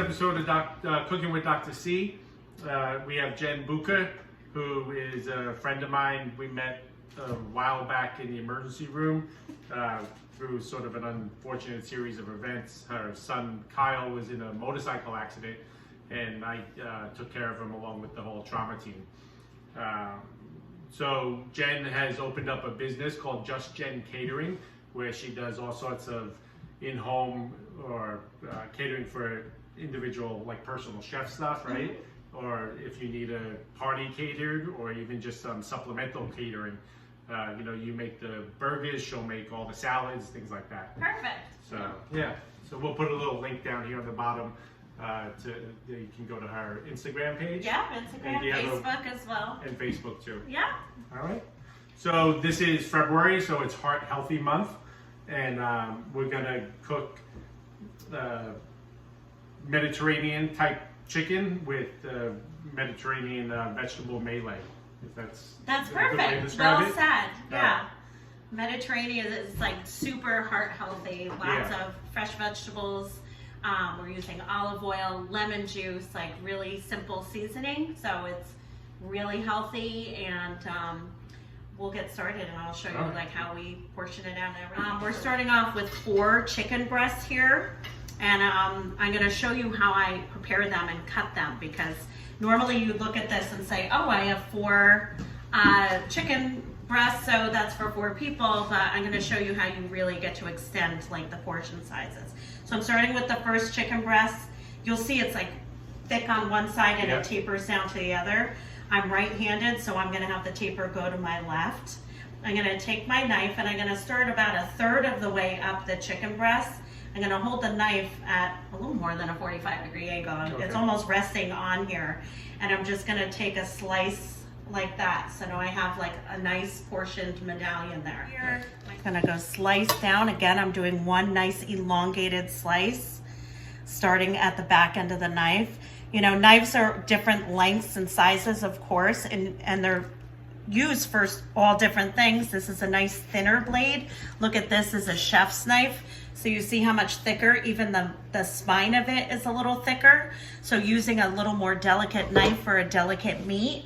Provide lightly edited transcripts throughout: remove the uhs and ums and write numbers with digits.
episode of Cooking with Dr. C. We have Jen Buka, who is a friend of mine. We met a while back in the emergency room through sort of an unfortunate series of events. Her son Kyle was in a motorcycle accident, and I took care of him along with the whole trauma team. So Jen has opened up a business called Just Jen Catering, where she does all sorts of in-home or catering for individual, like personal chef stuff, right? Mm-hmm. Or if you need a party catered, or even just some supplemental catering. You know, you make the burgers, she'll make all the salads, things like that. Perfect. So yeah, so we'll put a little link down here on the bottom you can go to her Instagram page. Yeah, Instagram, Facebook as well. And Facebook too. Yeah. All right. So this is February, so it's Heart Healthy Month, and we're gonna cook Mediterranean type chicken with Mediterranean vegetable melee. If that's perfect. A good way to describe well it. said. Yeah. Mediterranean is like super heart healthy. Lots of fresh vegetables. We're using olive oil, lemon juice, like really simple seasoning. So it's really healthy, and we'll get started and I'll show you like how we portion it out. We're starting off with 4 chicken breasts here, and I'm going to show you how I prepare them and cut them, because normally you look at this and say, oh, I have 4 chicken breasts, so that's for 4 people, but I'm going to show you how you really get to extend like the portion sizes. So I'm starting with the first chicken breast. You'll see it's like thick on one side and it tapers down to the other. I'm right-handed, so I'm going to have the taper go to my left. I'm going to take my knife and I'm going to start about 1/3 of the way up the chicken breast. I'm going to hold the knife at a little more than a 45-degree angle. Okay. It's almost resting on here. And I'm just going to take a slice like that. So now I have like a nice portioned medallion there. Here, I'm going to go slice down. Again, I'm doing one nice elongated slice, starting at the back end of the knife. You know, knives are different lengths and sizes, of course, and they're used for all different things. This is a nice thinner blade. Look at this as a chef's knife. So you see how much thicker, even the spine of it is a little thicker. So using a little more delicate knife for a delicate meat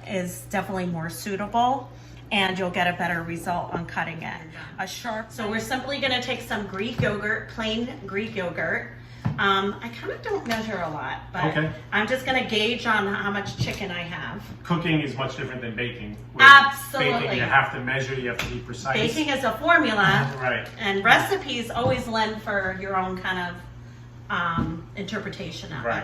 is definitely more suitable, and you'll get a better result on cutting it. So we're simply gonna take some Greek yogurt, plain Greek yogurt. I kind of don't measure a lot, but I'm just gonna gauge on how much chicken I have. Cooking is much different than baking. With Absolutely. Baking, you have to measure, you have to be precise. Baking is a formula, right? And recipes always lend for your own kind of interpretation of it.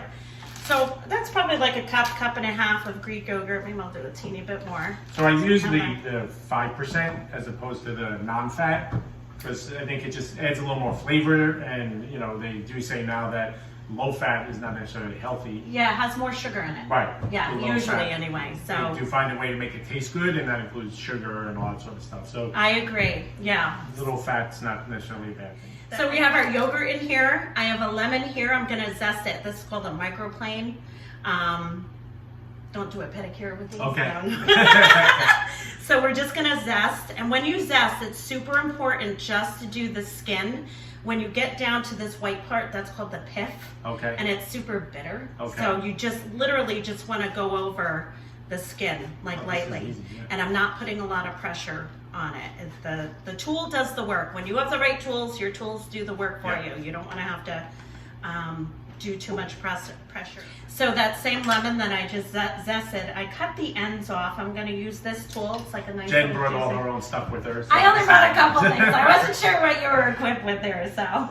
So that's probably like a cup and a half of Greek yogurt. Maybe I'll do a teeny bit more. So I use the 5% as opposed to the non-fat, because I think it just adds a little more flavor, and you know, they do say now that low fat is not necessarily healthy. Yeah, it has more sugar in it. Right. Yeah, usually anyway. So they do find a way to make it taste good, and that includes sugar and all that sort of stuff. So I agree. Yeah. Little fat's not necessarily a bad thing. So we have our yogurt in here. I have a lemon here. I'm gonna zest it. This is called a microplane. Don't do a pedicure with these. Okay. So we're just gonna zest, and when you zest, it's super important just to do the skin. When you get down to this white part, that's called the pith. Okay. And it's super bitter. Okay. So you just literally just want to go over the skin like lightly, and I'm not putting a lot of pressure on it. The tool does the work. When you have the right tools, your tools do the work for you. You don't want to have to do too much pressure. So that same lemon that I just zested, I cut the ends off. I'm going to use this tool. It's like a nice. Jen brought all her own stuff with her. So. I only brought a couple things. I wasn't sure what you were equipped with there, so.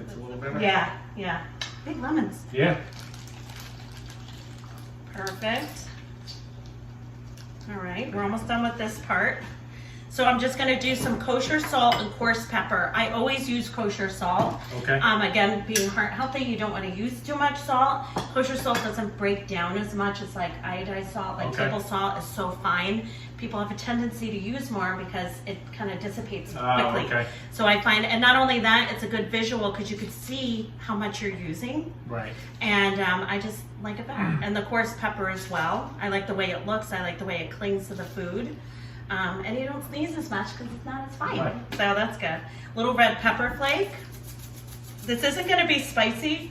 It's a little better. Yeah. Big lemons. Yeah. Perfect. All right, we're almost done with this part. So I'm just gonna do some kosher salt and coarse pepper. I always use kosher salt. Okay. Again, being heart healthy, you don't want to use too much salt. Kosher salt doesn't break down as much as like iodized salt. Like table salt is so fine. People have a tendency to use more because it kind of dissipates quickly. Okay. So I find, and not only that, it's a good visual because you could see how much you're using. Right. And I just like it better. And the coarse pepper as well. I like the way it looks. I like the way it clings to the food. And you don't sneeze as much because it's not as fine. Right. So that's good. Little red pepper flake. This isn't going to be spicy.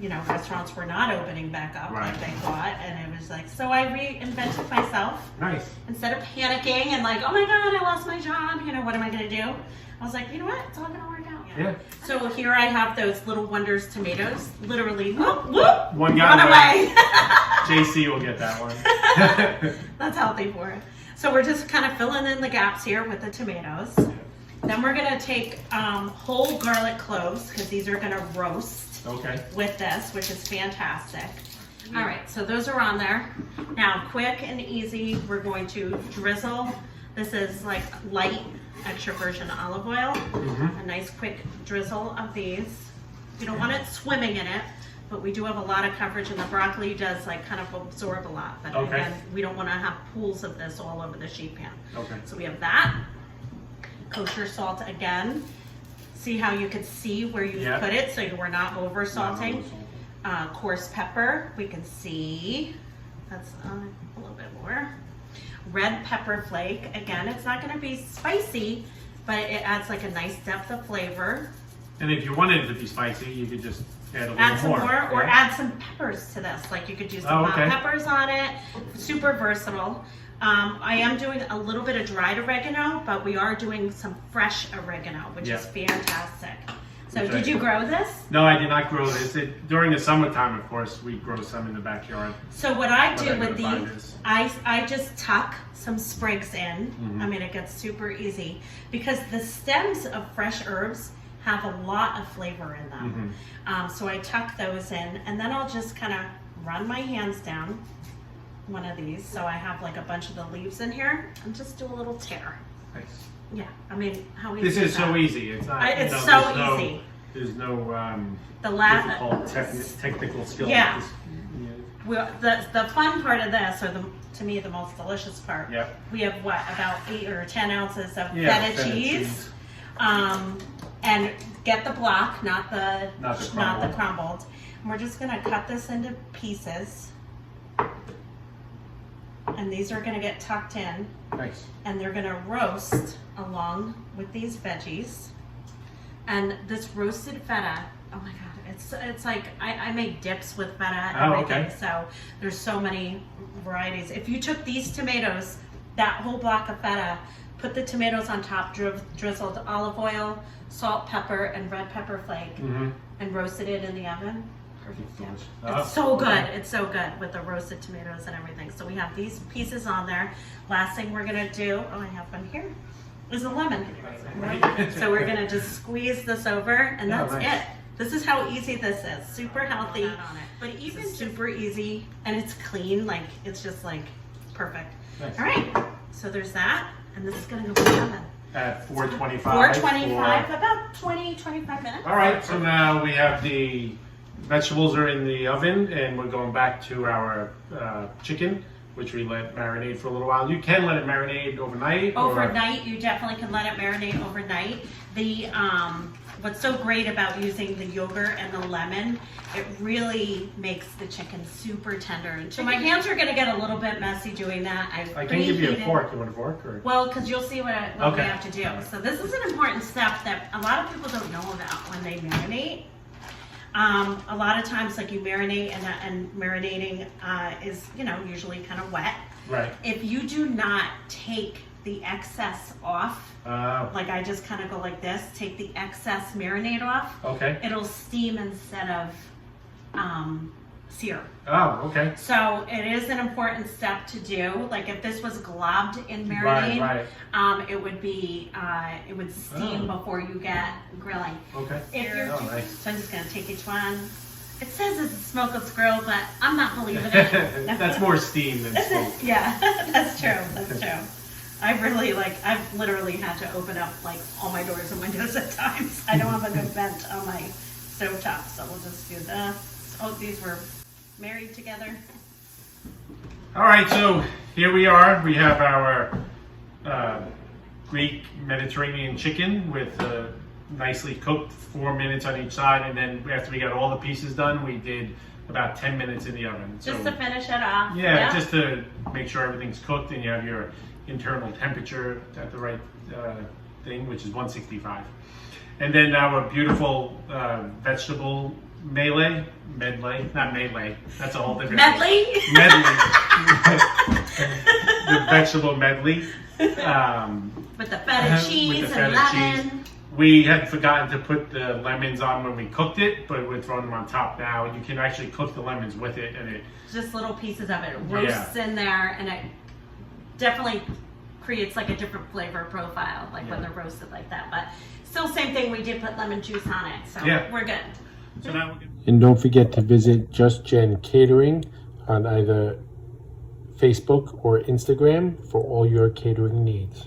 restaurants were not opening back up Right. like they thought, and it was like, so I reinvented myself. Nice. Instead of panicking and like, oh my God, I lost my job, what am I gonna do? I was like, you know what, it's all gonna work out. Yeah. So here I have those Little Wonders tomatoes, literally, whoop, whoop, One run guy. away. JC will get that one. That's healthy for it. So we're just kind of filling in the gaps here with the tomatoes. Then we're gonna take whole garlic cloves, because these are gonna roast Okay. with this, which is fantastic. All right, so those are on there. Now, quick and easy, we're going to drizzle. This is like light extra virgin olive oil. A nice quick drizzle of these. You don't want it swimming in it, but we do have a lot of coverage, and the broccoli does like kind of absorb a lot. But Okay. again, we don't want to have pools of this all over the sheet pan. Okay. So we have that. Kosher salt again. See how you could see where you Yeah. put it, so you were not over salting. Coarse pepper, we can see. That's a little bit more. Red pepper flake. Again, it's not going to be spicy, but it adds like a nice depth of flavor. And if you wanted it to be spicy, you could just add a little Add some more, or yeah? add some peppers to this. Like you could do some hot okay. peppers on it. Super versatile. I am doing a little bit of dried oregano, but we are doing some fresh oregano, which is fantastic. So Okay. did you grow this? No, I did not grow this. During the summertime, of course, we grow some in the backyard. So what I But do I'm with gonna buy these, this. I just tuck some sprigs in. I mean, it gets super easy because the stems of fresh herbs have a lot of flavor in them. So I tuck those in, and then I'll just kind of run my hands down one of these. So I have like a bunch of the leaves in here, and just do a little tear. Nice. Yeah, I mean, how easy This is that? so easy. It's not. It's no, so there's no- easy. There's no The last, difficult technical skill. Yeah. Just- the fun part of this, or to me the most delicious part, Yep. we have about 8 or 10 ounces of Yeah, feta cheese. And get the block, not the crumbled. And we're just gonna cut this into pieces. And these are gonna get tucked in, Nice. and they're gonna roast along with these veggies. And this roasted feta, oh my God, it's like, I make dips with feta, Oh, everything. okay. So there's so many varieties. If you took these tomatoes, that whole block of feta, put the tomatoes on top, drizzled olive oil, salt, pepper, and red pepper flake, and roasted it in the oven. Perfect. Yeah. Delicious. It's so good. It's so good with the roasted tomatoes and everything. So we have these pieces on there. Last thing we're gonna do, oh, I have one here, is a lemon. Right. So we're gonna just squeeze this over, and that's nice. it. This is how easy this is. Super healthy, but even super easy, and it's clean. Like it's just like perfect. Nice. All right. So there's that, and this is gonna go in the oven. At 425. 425, about 20-25 minutes. All right. So now we have the vegetables are in the oven, and we're going back to our chicken, which we let marinate for a little while. You can let it marinate overnight. Overnight, you definitely can let it marinate overnight. The what's so great about using the yogurt and the lemon, it really makes the chicken super tender. So my hands are gonna get a little bit messy doing that. I can give you a preheated- fork. You want a fork? Or? Well, because you'll see what we Okay. have to do. So this is an important step that a lot of people don't know about when they marinate. A lot of times, like you marinate, and marinating is, usually kind of wet. Right. If you do not take the excess off, like I just kind of go like this, take the excess marinade off, Okay. it'll steam instead of sear. Oh, okay. So it is an important step to do. Like if this was globbed in marinade, Right. it would be it would steam before you get grilling. Okay. If you're, Oh, nice. so I'm just gonna take each one. It says it's a smokeless grill, but I'm not believing it. That's more steam than smoke. Yeah, that's true. That's true. I've literally had to open up like all my doors and windows at times. I don't have a good vent on my stovetop, so we'll just do this. Oh, these were married together. All right, so here we are. We have our Greek Mediterranean chicken with nicely cooked 4 minutes on each side, and then after we got all the pieces done, we did about 10 minutes in the oven. Just to finish it off. Yeah, just to make sure everything's cooked and you have your internal temperature at the right thing, which is 165. And then our beautiful vegetable medley, not melee. That's a whole different Medley. medley. The vegetable medley. With the feta cheese With the and feta lemon. cheese. We had forgotten to put the lemons on when we cooked it, but we're throwing them on top now. You can actually cook the lemons with it, and it Just little pieces of it roasts in there, and it definitely creates like a different flavor profile, like when they're roasted like that. But still, same thing. We did put lemon juice on it, so we're good. So now we're good. And don't forget to visit Just Jen Catering on either Facebook or Instagram for all your catering needs.